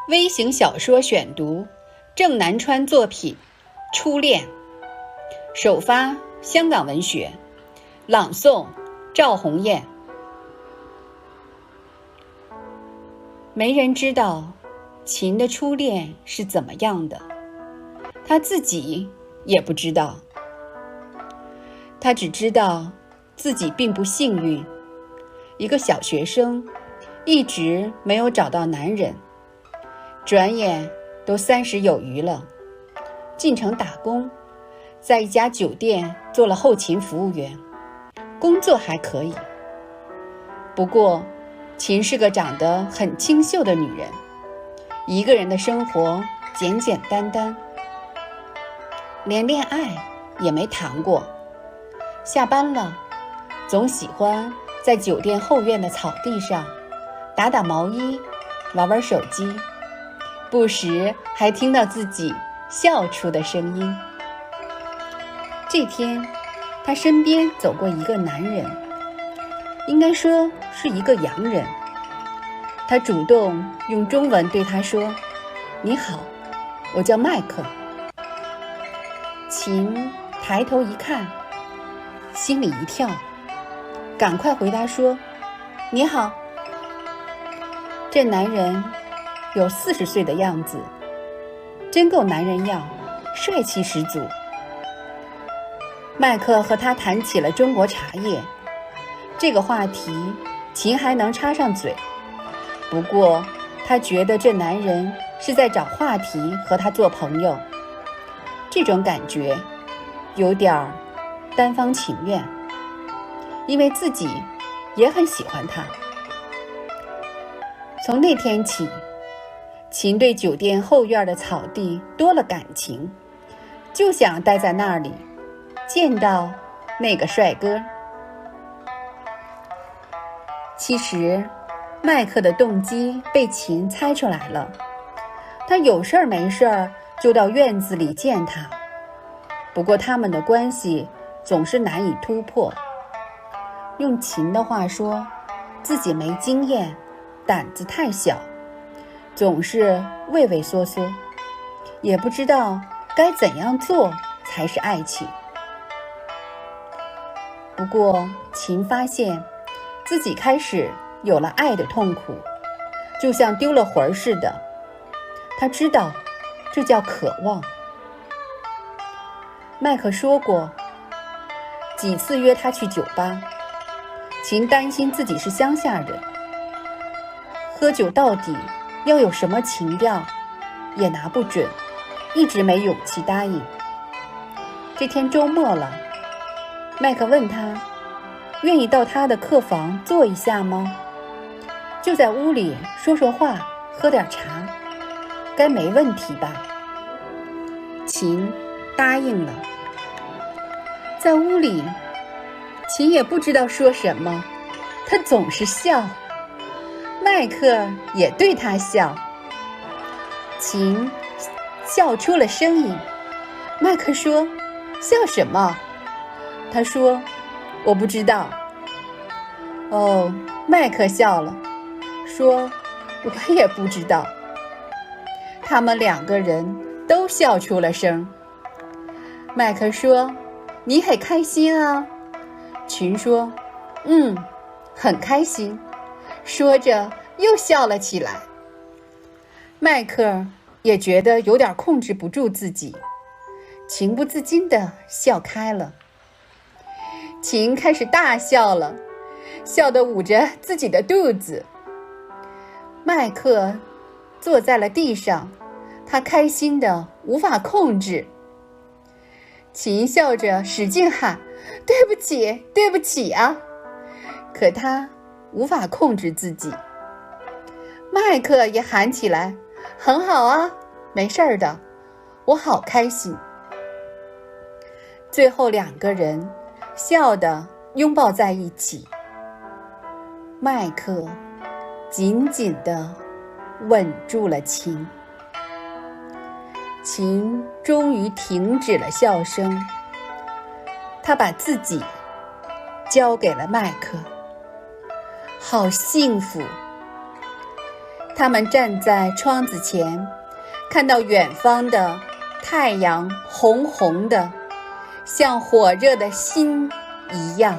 微型小说选读，郑南川作品《初恋》，首发香港文学，朗诵赵红艳。没人知道秦的初恋是怎么样的，他自己也不知道。他只知道自己并不幸运，一个小学生一直没有找到男人，转眼都30有余了，进城打工，在一家酒店做了后勤服务员，工作还可以。不过秦是个长得很清秀的女人，一个人的生活简简单单，连恋爱也没谈过。下班了，总喜欢在酒店后院的草地上打打毛衣，玩玩手机，不时还听到自己笑出的声音。这天，他身边走过一个男人，应该说是一个洋人。他主动用中文对他说：“你好，我叫麦克。”秦抬头一看，心里一跳，赶快回答说：“你好。”这男人有40岁的样子，真够男人样，帅气十足。麦克和他谈起了中国茶叶，这个话题秦还能插上嘴，不过他觉得这男人是在找话题和他做朋友，这种感觉有点单方情愿，因为自己也很喜欢他。从那天起，秦对酒店后院的草地多了感情，就想待在那里，见到那个帅哥。其实麦克的动机被秦猜出来了，他有事儿没事儿就到院子里见他，不过他们的关系总是难以突破。用秦的话说，自己没经验，胆子太小，总是畏畏缩缩，也不知道该怎样做才是爱情。不过秦发现自己开始有了爱的痛苦，就像丢了魂似的。他知道这叫渴望。麦克说过，几次约他去酒吧，秦担心自己是乡下人，喝酒到底要有什么情调也拿不准，一直没勇气答应。这天周末了，麦克问他愿意到他的客房坐一下吗？就在屋里说说话，喝点茶，该没问题吧？秦答应了。在屋里，秦也不知道说什么，他总是笑，麦克也对他笑。秦笑出了声音，麦克说：“笑什么？”他说：“我不知道。”哦，麦克笑了，说：“我也不知道。”他们2个人都笑出了声。麦克说：“你很开心啊？”秦说：“很开心。”说着又笑了起来。麦克也觉得有点控制不住自己，情不自禁地笑开了。秦开始大笑了，笑得捂着自己的肚子。麦克坐在了地上，他开心得无法控制。秦笑着使劲喊：“对不起，对不起啊！”可他无法控制自己。麦克也喊起来：“很好啊，没事儿的，我好开心。”最后2个人笑得拥抱在一起。麦克紧紧地吻住了秦。秦终于停止了笑声，他把自己交给了麦克。好幸福！他们站在窗子前，看到远方的太阳红红的，像火热的心一样。